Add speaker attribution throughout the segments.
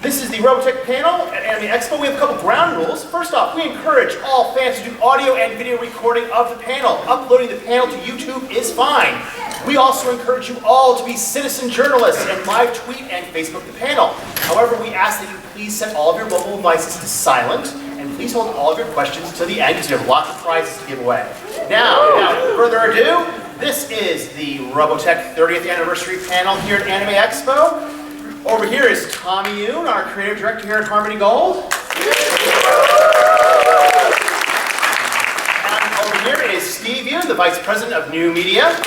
Speaker 1: This is the ROBOTECH panel at Anime Expo. We have a couple ground rules. First off, we encourage all fans to do audio and video recording of the panel. Uploading the panel to YouTube is fine. We also encourage you all to be citizen journalists and live tweet and Facebook the panel. However, we ask that you please set all of your mobile devices to silent, and please hold all of your questions to the end because we have lots of prizes to give away. Now, without further ado, this is the ROBOTECH 30th anniversary panel here at Anime Expo. Over here is Tommy Yoon, our creative director here at Harmony Gold. And over here is Steve Yoon, the vice president of new media. And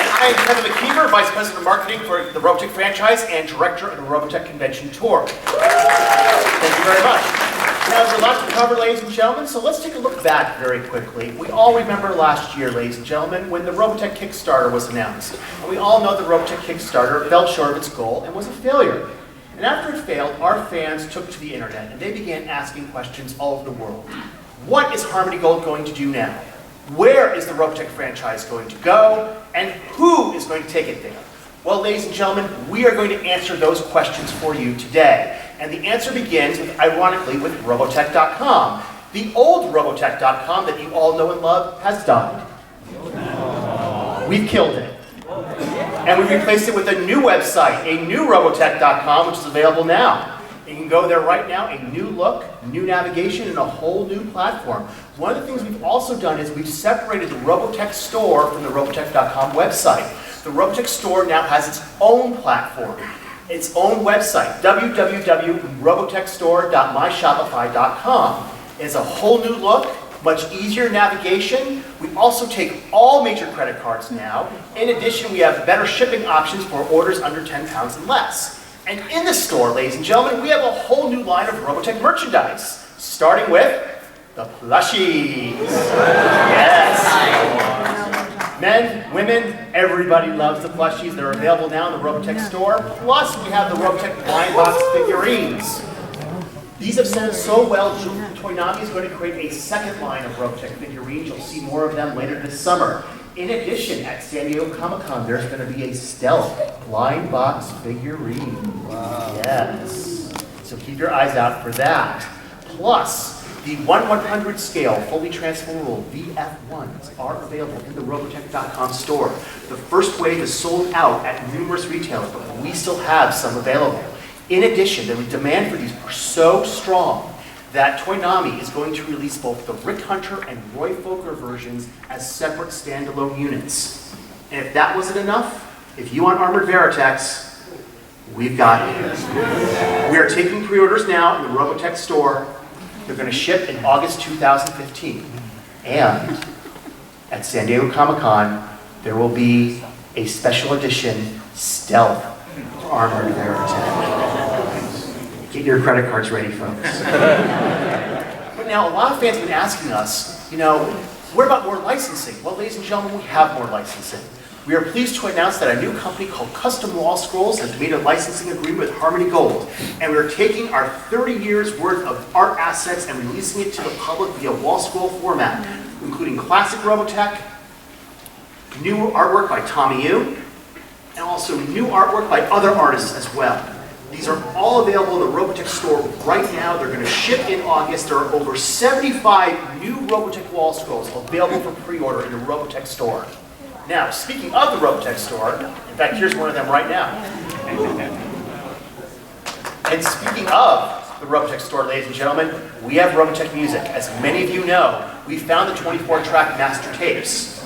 Speaker 1: I am Kevin McKeever, vice president of marketing for the ROBOTECH franchise and director of the ROBOTECH convention tour. Thank you very much. Now, there's a lot to cover, ladies and gentlemen, so let's take a look back very quickly. We all remember last year, ladies and gentlemen, when the ROBOTECH Kickstarter was announced. And we all know the ROBOTECH Kickstarter fell short of its goal and was a failure. And after it failed, our fans took to the internet and they began asking questions all over the world. What is Harmony Gold going to do now? Where is the ROBOTECH franchise going to go? And who is going to take it there? Well, ladies and gentlemen, we are going to answer those questions for you today. And the answer begins, ironically, with Robotech.com. The old Robotech.com that you all know and love has died. We've killed it. And we've replaced it with a new website, a new Robotech.com, which is available now. You can go there right now, a new look, new navigation, and a whole new platform. One of the things we've also done is we've separated the ROBOTECH store from the Robotech.com website. The ROBOTECH store now has its own platform, its own website, www.robotechstore.myshopify.com. It's a whole new look, much easier navigation. We also take all major credit cards now. In addition, we have better shipping options for orders under 10 pounds and less. And in the store, ladies and gentlemen, we have a whole new line of ROBOTECH merchandise, starting with the plushies. Yes. Men, women, everybody loves the plushies. They're available now in the ROBOTECH store. Plus, we have the ROBOTECH blind box figurines. These have sold so well, Toynami is going to create a second line of ROBOTECH figurines. You'll see more of them later this summer. In addition, at San Diego Comic-Con, there's going to be a stealth blind box figurine. Wow. Yes. So keep your eyes out for that. Plus, the 1/100 scale, fully transferable VF1s are available in the Robotech.com store. The first wave is sold out at numerous retailers, but we still have some available. In addition, the demand for these are so strong that Toynami is going to release both the Rick Hunter and Roy Fokker versions as separate standalone units. And if that wasn't enough, if you want Armored Veritex, we've got it. We are taking pre-orders now in the Robotech store. They're going to ship in August 2015. And at San Diego Comic-Con, there will be a special edition Stealth Armored Veritex. Get your credit cards ready, folks. But now, a lot of fans have been asking us, what about more licensing? Well, ladies and gentlemen, we have more licensing. We are pleased to announce that a new company called Custom Wall Scrolls has made a licensing agreement with Harmony Gold. And we're taking our 30 years worth of art assets and releasing it to the public via wall scroll format, including classic ROBOTECH, new artwork by Tommy Yoon, and also new artwork by other artists as well. These are all available in the ROBOTECH store right now. They're going to ship in August. There are over 75 new ROBOTECH wall scrolls available for pre-order in the ROBOTECH store. Now, speaking of the ROBOTECH store, in fact, here's one of them right now. And speaking of the ROBOTECH store, ladies and gentlemen, we have ROBOTECH music. As many of you know, we found the 24-track master tapes.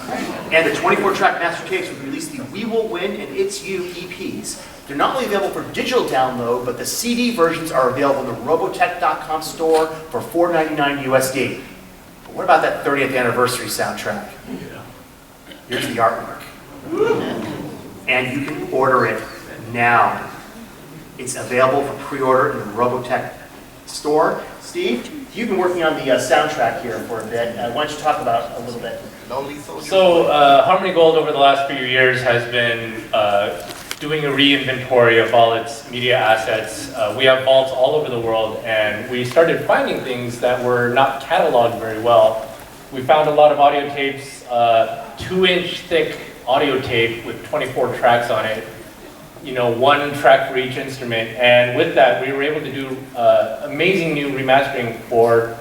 Speaker 1: And the 24-track master tapes will release the We Will Win and It's You EPs. They're not only available for digital download, but the CD versions are available in the Robotech.com store for $4.99 USD. But what about that 30th anniversary soundtrack? Here's the artwork. And you can order it now. It's available for pre-order in the Robotech store. Steve, you've been working on the soundtrack here for a bit. Why don't you talk about it a little bit?
Speaker 2: So Harmony Gold over the last few years has been doing a re-inventory of all its media assets. We have vaults all over the world, and we started finding things that were not cataloged very well. We found a lot of audio tapes, 2-inch thick audio tape with 24 tracks on it, one track for each instrument. And with that, we were able to do amazing new remastering for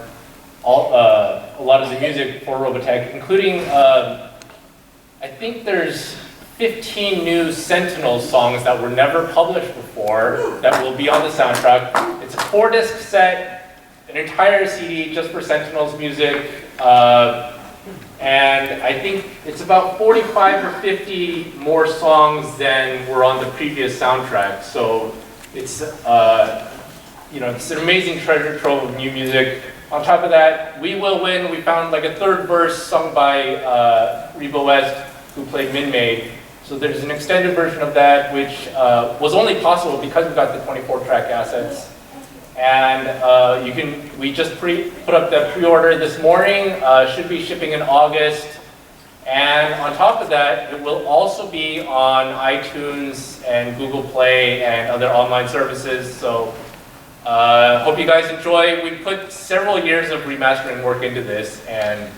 Speaker 2: a lot of the music for Robotech, including, I think there's 15 new Sentinel songs that were never published before that will be on the soundtrack. It's a 4-disc set, an entire CD just for Sentinel's music. And I think it's about 45 or 50 more songs than were on the previous soundtrack. So it's, it's an amazing treasure trove of new music. On top of that, We Will Win, we found like a third verse sung by Reba West, who played Min-Mei. So there's an extended version of that, which was only possible because we got the 24-track assets. And we just put up the pre-order this morning, should be shipping in August. And on top of that, it will also be on iTunes and Google Play and other online services. So hope you guys enjoy. We put several years of remastering work into this, and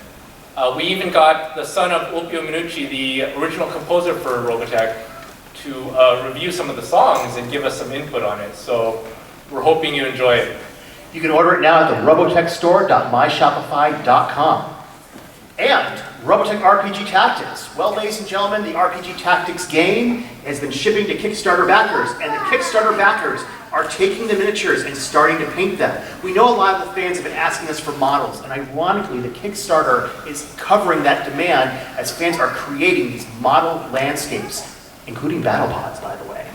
Speaker 2: we even got the son of Ulpio Minucci, the original composer for Robotech, to review some of the songs and give us some input on it. So we're hoping you enjoy it.
Speaker 1: You can order it now at the robotechstore.myshopify.com. And Robotech RPG Tactics. Well, ladies and gentlemen, the RPG Tactics game has been shipping to Kickstarter backers, and the Kickstarter backers are taking the miniatures and starting to paint them. We know a lot of the fans have been asking us for models, and ironically, the Kickstarter is covering that demand as fans are creating these model landscapes, including battle pods, by the way,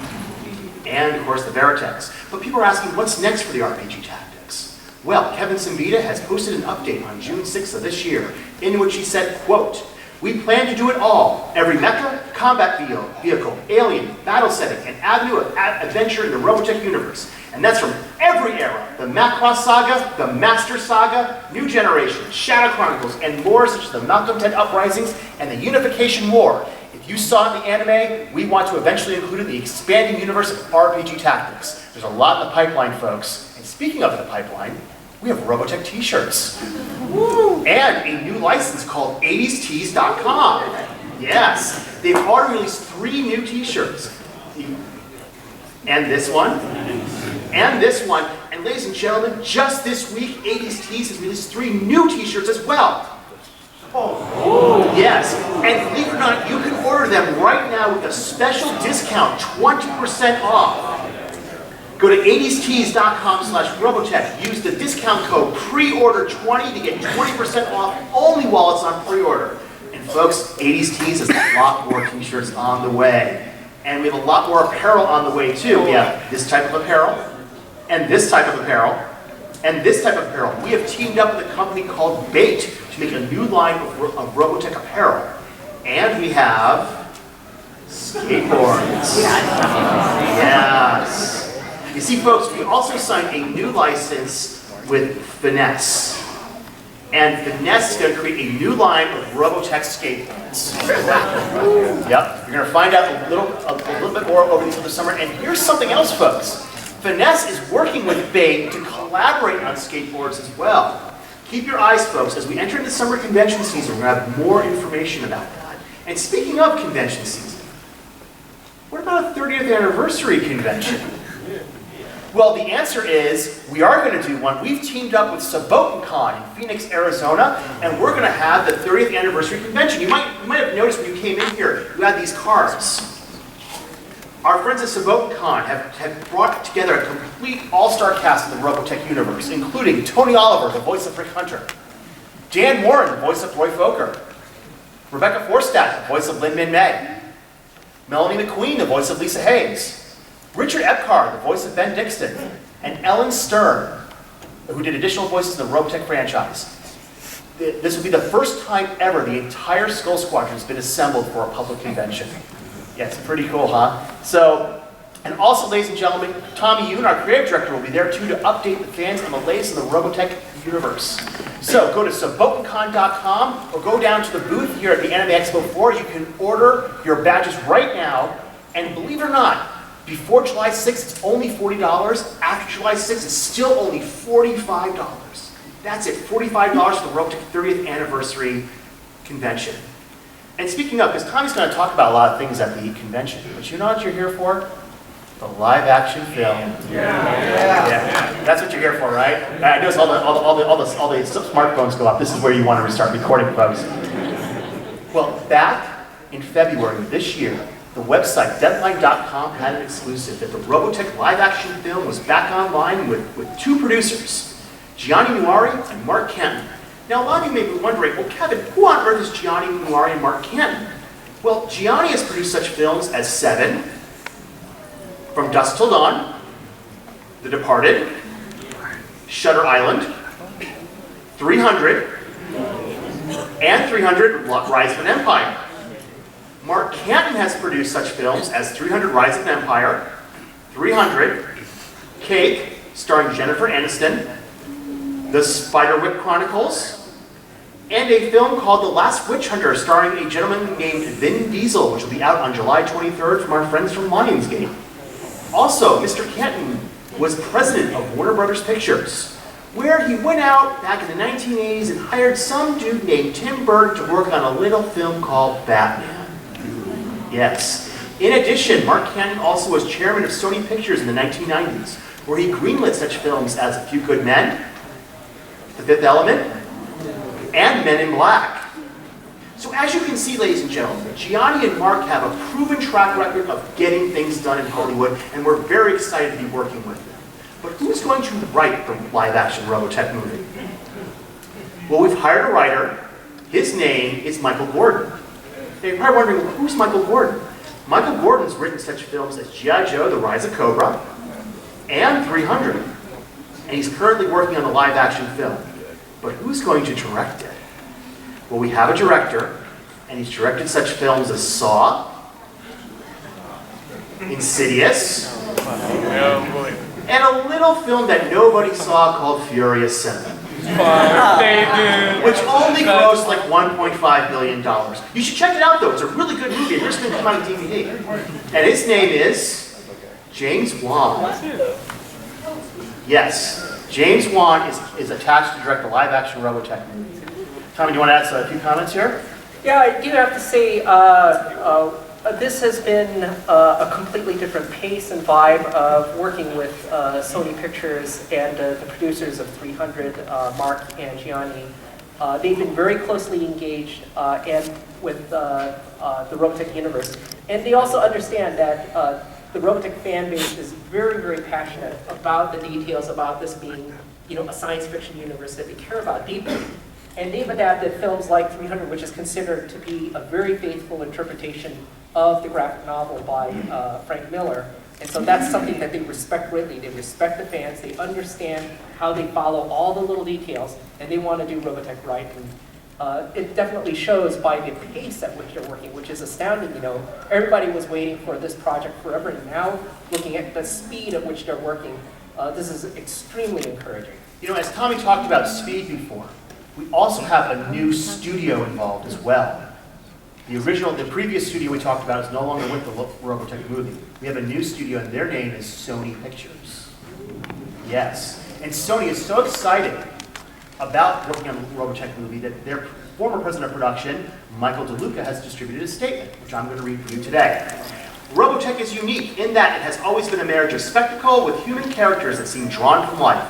Speaker 1: and of course the Veritex. But people are asking, what's next for the RPG Tactics? Well, Kevin Simbita has posted an update on June 6th of this year, in which he said, quote, "We plan to do it all. Every mecha, combat vehicle, alien, battle setting, and avenue of adventure in the Robotech universe. And that's from every era. The Macross Saga, the Master Saga, New Generation, Shadow Chronicles, and more, such as the Malcontent Uprisings and the Unification War. If you saw it in the anime, we want to eventually include it in the expanding universe of RPG Tactics. There's a lot in the pipeline, folks. And speaking of the pipeline, we have Robotech t-shirts. And a new license called 80stees.com. Yes, they've already released 3 new t-shirts. And this one, and this one. And ladies and gentlemen, just this week, 80s Tees has released 3 new t-shirts as well. Oh, yes, and believe it or not, you can order them right now with a special discount, 20% off. Go to 80stees.com/Robotech. Use the discount code PREORDER20 to get 20% off only while it's on pre-order. And folks, 80s Tees has a lot more t-shirts on the way. And we have a lot more apparel on the way too. We have this type of apparel, and this type of apparel, and this type of apparel. We have teamed up with a company called Bait to make a new line of Robotech apparel. And we have skateboards. Yes. You see, folks, we also signed a new license with Finesse. And Finesse is going to create a new line of Robotech skateboards. Yep, you're going to find out a little bit more over the summer. And here's something else, folks. Finesse is working with Bait to collaborate on skateboards as well. Keep your eyes, folks, as we enter into summer convention season. We're going to have more information about that. And speaking of convention season, what about a 30th anniversary convention? Well, the answer is we are going to do one. We've teamed up with SabotenCon in Phoenix, Arizona, and we're going to have the 30th anniversary convention. You might have noticed when you came in here, you had these cards. Our friends at SabotenCon have brought together a complete all-star cast of the Robotech universe, including Tony Oliver, the voice of Rick Hunter, Dan Warren, the voice of Roy Fokker, Rebecca Forstadt, the voice of Lin Min-Mei, Melanie McQueen, the voice of Lisa Hayes, Richard Epcar, the voice of Ben Dixon, and Ellen Stern, who did additional voices in the Robotech franchise. This will be the first time ever the entire Skull Squadron has been assembled for a public convention. Yeah, it's pretty cool, huh? So, and also, ladies and gentlemen, Tommy Yoon, our creative director, will be there too to update the fans on the latest in the Robotech universe. So go to SabotenCon.com or go down to the booth here at the Anime Expo 4. You can order your badges right now, and believe it or not, before July 6th, it's only $40. After July 6th, it's still only $45. That's it, $45 for the Robotech 30th anniversary convention. And speaking of, because Tommy's going to talk about a lot of things at the convention, but you know what you're here for? The live action film. Yeah. That's what you're here for, right? I notice all the smartphones go up. This is where you want to start recording, folks. Well, back in February of this year, the website Deadline.com had an exclusive that the Robotech live action film was back online with two producers, Gianni Nuari and Mark Canton. Now, a lot of you may be wondering, well, Kevin, who on earth is Gianni Nuari and Mark Canton? Well, Gianni has produced such films as Seven, From Dusk Till Dawn, The Departed, Shutter Island, 300, and 300 Rise of an Empire. Mark Canton has produced such films as 300 Rise of an Empire, 300, Cake, starring Jennifer Aniston, The Spiderwick Chronicles, and a film called The Last Witch Hunter, starring a gentleman named Vin Diesel, which will be out on July 23rd from our friends from Lionsgate. Also, Mr. Canton was president of Warner Brothers Pictures, where he went out back in the 1980s and hired some dude named Tim Burton to work on a little film called Batman. Yes. In addition, Mark Canton also was chairman of Sony Pictures in the 1990s, where he greenlit such films as A Few Good Men, The Fifth Element, and Men in Black. So as you can see, ladies and gentlemen, Gianni and Mark have a proven track record of getting things done in Hollywood, and we're very excited to be working with them. But who's going to write the live-action Robotech movie? Well, we've hired a writer. His name is Michael Gordon. You're probably wondering, well, who's Michael Gordon? Michael Gordon's written such films as G.I. Joe, The Rise of Cobra, and 300. And he's currently working on a live-action film. But who's going to direct it? Well, we have a director, and he's directed such films as Saw, Insidious, and a little film that nobody saw called Furious 7. Which only grossed like $1.5 billion. You should check it out though, it's a really good movie. It's just going to come out on DVD. And his name is James Wan. Yes, James Wan is attached to direct a live-action Robotech movie. Tommy, do you want to add a few comments here?
Speaker 3: Yeah, I do have to say, this has been a completely different pace and vibe of working with Sony Pictures and the producers of 300, Mark and Gianni. They've been very closely engaged and with the Robotech universe. And they also understand that the Robotech fan base is very, very passionate about the details about this being, a science fiction universe that they care about deeply. And they've adapted films like 300, which is considered to be a very faithful interpretation of the graphic novel by Frank Miller. And so that's something that they respect greatly. They respect the fans, they understand how they follow all the little details, and they want to do Robotech right. And it definitely shows by the pace at which they're working, which is astounding. Everybody was waiting for this project forever, and now looking at the speed at which they're working, this is extremely encouraging.
Speaker 1: As Tommy talked about speed before, we also have a new studio involved as well. The previous studio we talked about is no longer with the Robotech movie. We have a new studio, and their name is Sony Pictures. Yes, and Sony is so excited about working on the Robotech movie that their former president of production, Michael DeLuca, has distributed a statement, which I'm going to read for you today. Robotech is unique in that it has always been a marriage of spectacle with human characters that seem drawn from life.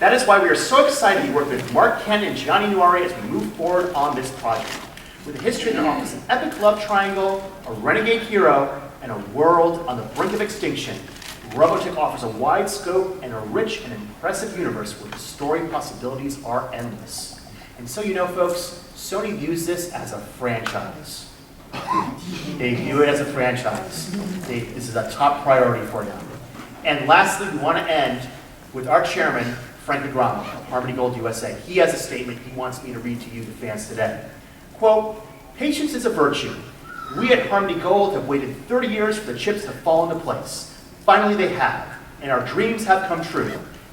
Speaker 1: That is why we are so excited to work with Mark Canton and Gianni Nuari as we move forward on this project. With a history that offers an epic love triangle, a renegade hero, and a world on the brink of extinction, Robotech offers a wide scope and a rich and impressive universe where the story possibilities are endless. And so folks, Sony views this as a franchise. They view it as a franchise. This is a top priority for them. And lastly, we want to end with our chairman, Frank Agramo of Harmony Gold USA. He has a statement he wants me to read to you, the fans, today. Quote, "Patience is a virtue. We at Harmony Gold have waited 30 years for the chips to fall into place. Finally they have, and our dreams have come true.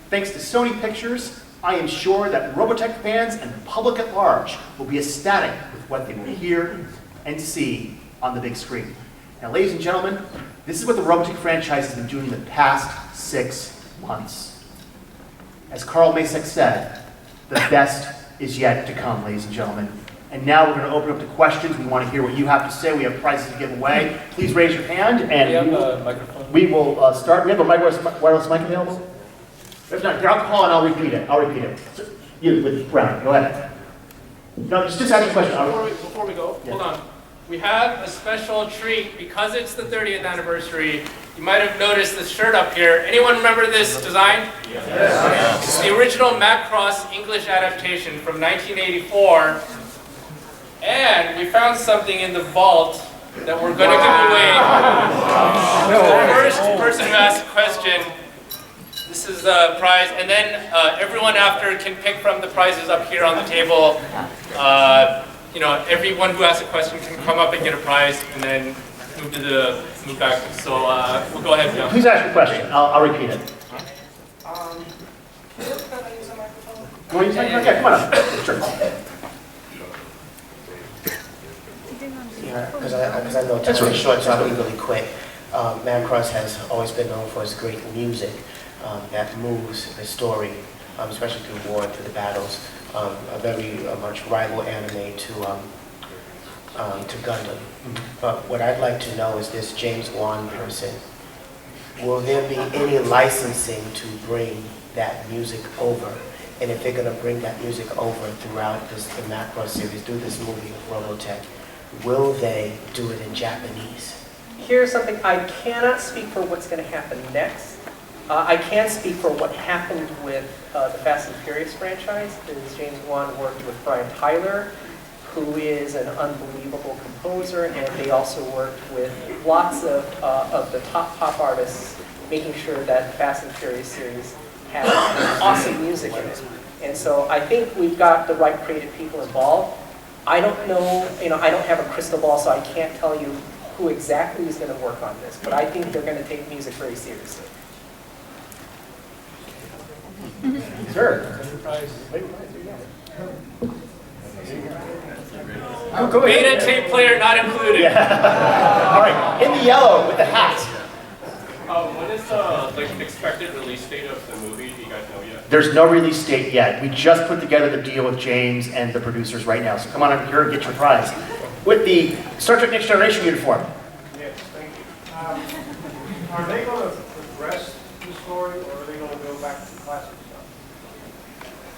Speaker 1: Thanks to Sony Pictures, I am sure that Robotech fans and the public at large will be ecstatic with what they will hear and see on the big screen." Now, ladies and gentlemen, this is what the Robotech franchise has been doing in the past 6 months. As Carl Masek said, the best is yet to come, ladies and gentlemen. And now we're going to open up to questions. We want to hear what you have to say. We have prizes to give away. Please raise your hand. And
Speaker 2: we have a microphone.
Speaker 1: we will start. We have a wireless mic available? If not, here, I'll call and I'll repeat it. So, you, with Brown, go ahead. No, just ask a question.
Speaker 2: Before we go, hold on. We have a special treat because it's the 30th anniversary. You might have noticed this shirt up here. Anyone remember this design? Yes. It's the original Macross English adaptation from 1984. And we found something in the vault that we're going to give away. The first person who asks a question, this is the prize. And then everyone after can pick from the prizes up here on the table. You know, everyone who asks a question can come up and get a prize, and then move back. So we'll go ahead now.
Speaker 1: Please ask your question. I'll repeat it.
Speaker 2: Can I use a microphone?
Speaker 1: You want to use my mic? Yeah, come on up. Sure.
Speaker 4: Yeah, because I know time is short, so I'll be really quick. Macross has always been known for its great music that moves the story, especially through war and through the battles. A very much rival anime to Gundam. But what I'd like to know is this James Wan person. Will there be any licensing to bring that music over? And if they're going to bring that music over throughout the Macross series, through this movie of Robotech, will they do it in Japanese?
Speaker 3: Here's something, I cannot speak for what's going to happen next. I can speak for what happened with the Fast and Furious franchise, because James Wan worked with Brian Tyler, who is an unbelievable composer, and they also worked with lots of the top pop artists, making sure that Fast and Furious series has awesome music in it. And so I think we've got the right creative people involved. I don't know, I don't have a crystal ball, so I can't tell you who exactly is going to work on this, but I think they're going to take music very seriously.
Speaker 1: Sure.
Speaker 2: Beta tape player not included.
Speaker 1: Yeah. All right, in the yellow with the hat.
Speaker 2: What is the expected release date of the movie? Do you guys know yet?
Speaker 1: There's no release date yet. We just put together the deal with James and the producers right now. So come on up here and get your prize. With the Star Trek Next Generation uniform.
Speaker 5: Yes, thank you. Are they going to progress the story, or are they going to go back to the classic stuff?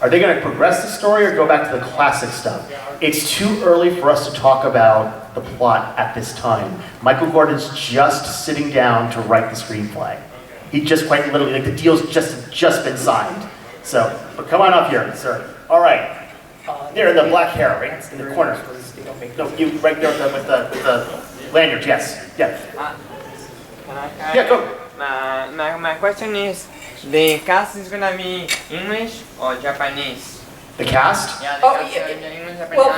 Speaker 1: Are they going to progress the story or go back to the classic stuff? It's too early for us to talk about the plot at this time. Michael Gordon's just sitting down to write the screenplay. He just quite literally, like the deal's just been signed. So, but come on up here, sir. All right. There in the black hair, right in the corner. No, you right there with the lanyard. Yes. Yeah. Yeah, go.
Speaker 6: My question is, the cast is gonna be English or Japanese?
Speaker 1: The cast?
Speaker 6: Yeah,
Speaker 3: Oh,
Speaker 6: cast
Speaker 3: yeah.
Speaker 6: English, Japanese.
Speaker 3: Well,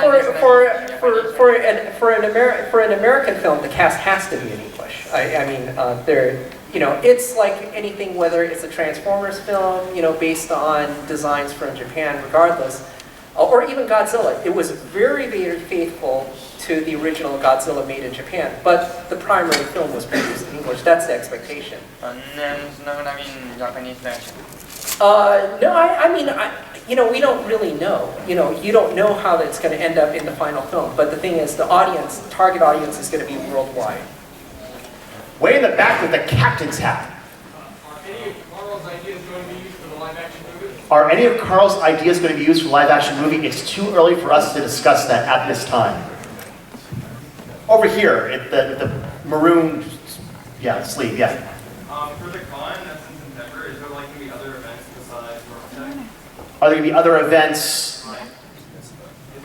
Speaker 3: for an American film, the cast has to be in English. I mean, it's like anything, whether it's a Transformers film, based on designs from Japan, regardless, or even Godzilla. It was very, very faithful to the original Godzilla made in Japan, but the primary film was produced in English. That's the expectation.
Speaker 6: And then it's not gonna be in Japanese version.
Speaker 3: No, I mean, we don't really know. You don't know how that's going to end up in the final film. But the thing is, the target audience is going to be worldwide.
Speaker 1: Way in the back with the captain's hat.
Speaker 5: Are any of Carl's ideas going to be used for the live action movie?
Speaker 1: Are any of Carl's ideas going to be used for live action movie? It's too early for us to discuss that at this time. Over here, at the maroon, sleeve, yeah.
Speaker 7: For the con that's in September, is there like going to be other events besides ROBOTECH?
Speaker 1: Are there going to be other events?
Speaker 7: Is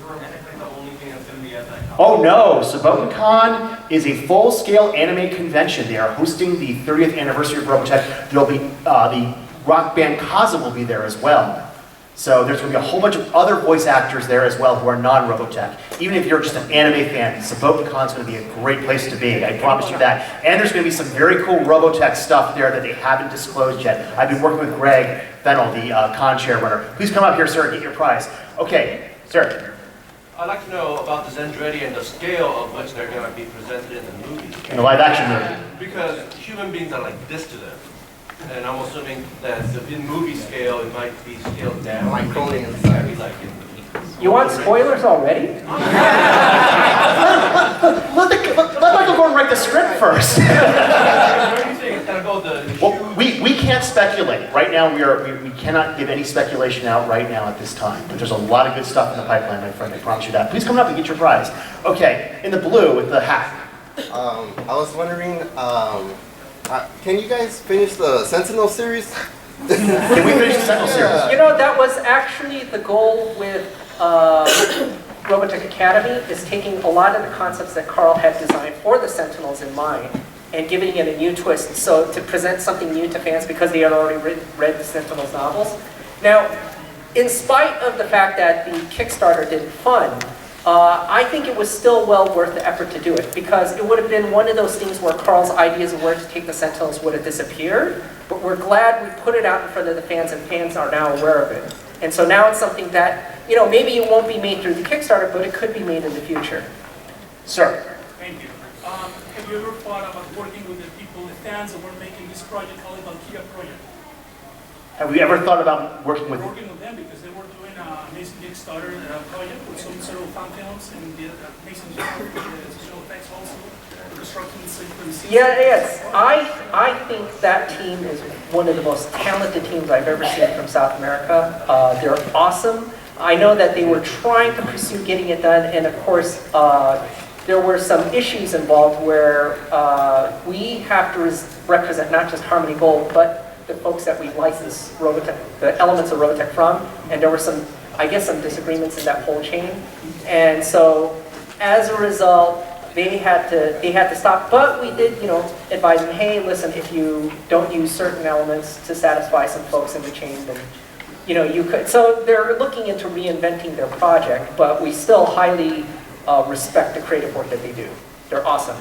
Speaker 7: ROBOTECH the only thing that's going to be at that con?
Speaker 1: Oh no, SabotaCon is a full-scale anime convention. They are hosting the 30th anniversary of ROBOTECH. There'll be the rock band Kaza will be there as well. So there's going to be a whole bunch of other voice actors there as well who are non-ROBOTECH. Even if you're just an anime fan, SabotaCon is going to be a great place to be. I promise you that. And there's going to be some very cool ROBOTECH stuff there that they haven't disclosed yet. I've been working with Greg Fennell, the con chair runner. Please come up here, sir, and get your prize. Okay, sir.
Speaker 8: I'd like to know about the Zendretti and the scale of which they're going to be presented in the movie.
Speaker 1: In the live-action movie.
Speaker 8: Because human beings are like this to them. And I'm assuming that in movie scale, it might be scaled down.
Speaker 6: Like clothing inside.
Speaker 8: Maybe like
Speaker 3: You want spoilers already?
Speaker 1: Let Michael Gordon write the script first.
Speaker 8: Where do you think it's going to go
Speaker 1: can't speculate. Right now, we cannot give any speculation out right now at this time. But there's a lot of good stuff in the pipeline, my friend. I promise you that. Please come up and get your prize. Okay, in the blue with the hat.
Speaker 9: I was wondering, can you guys finish the Sentinel series?
Speaker 1: Can we finish the Sentinel series?
Speaker 3: You know, that was actually the goal with Robotech Academy, is taking a lot of the concepts that Carl had designed for the Sentinels in mind and giving it a new twist, so to present something new to fans because they had already read the Sentinels novels. Now, in spite of the fact that the Kickstarter didn't fund, I think it was still well worth the effort to do it, because it would have been one of those things where Carl's ideas of where to take the Sentinels would have disappeared, but we're glad we put it out in front of the fans, and fans are now aware of it. And so now it's something that, you know, maybe it won't be made through the Kickstarter, but it could be made in the future.
Speaker 1: Sir.
Speaker 10: Thank you. Have you ever thought about working with the people, the fans that were making this project called the Valkyria project?
Speaker 1: Have we ever thought about working with...
Speaker 10: Working with them because they were doing an amazing Kickstarter project with some sort of fan films and the amazing visual effects also, construction sequences.
Speaker 3: Yeah, yes. I think that team is one of the most talented teams I've ever seen from South America. They're awesome. I know that they were trying to pursue getting it done, and of course, there were some issues involved where we have to represent not just Harmony Gold, but the folks that we license Robotech, the elements of Robotech from, and there were some, I guess, some disagreements in that whole chain. And so, as a result, they had to stop. But we did, you know, advise them, hey, listen, if you don't use certain elements to satisfy some folks in the chain, then, you know, you could. So they're looking into reinventing their project, but we still highly respect the creative work that they do. They're awesome.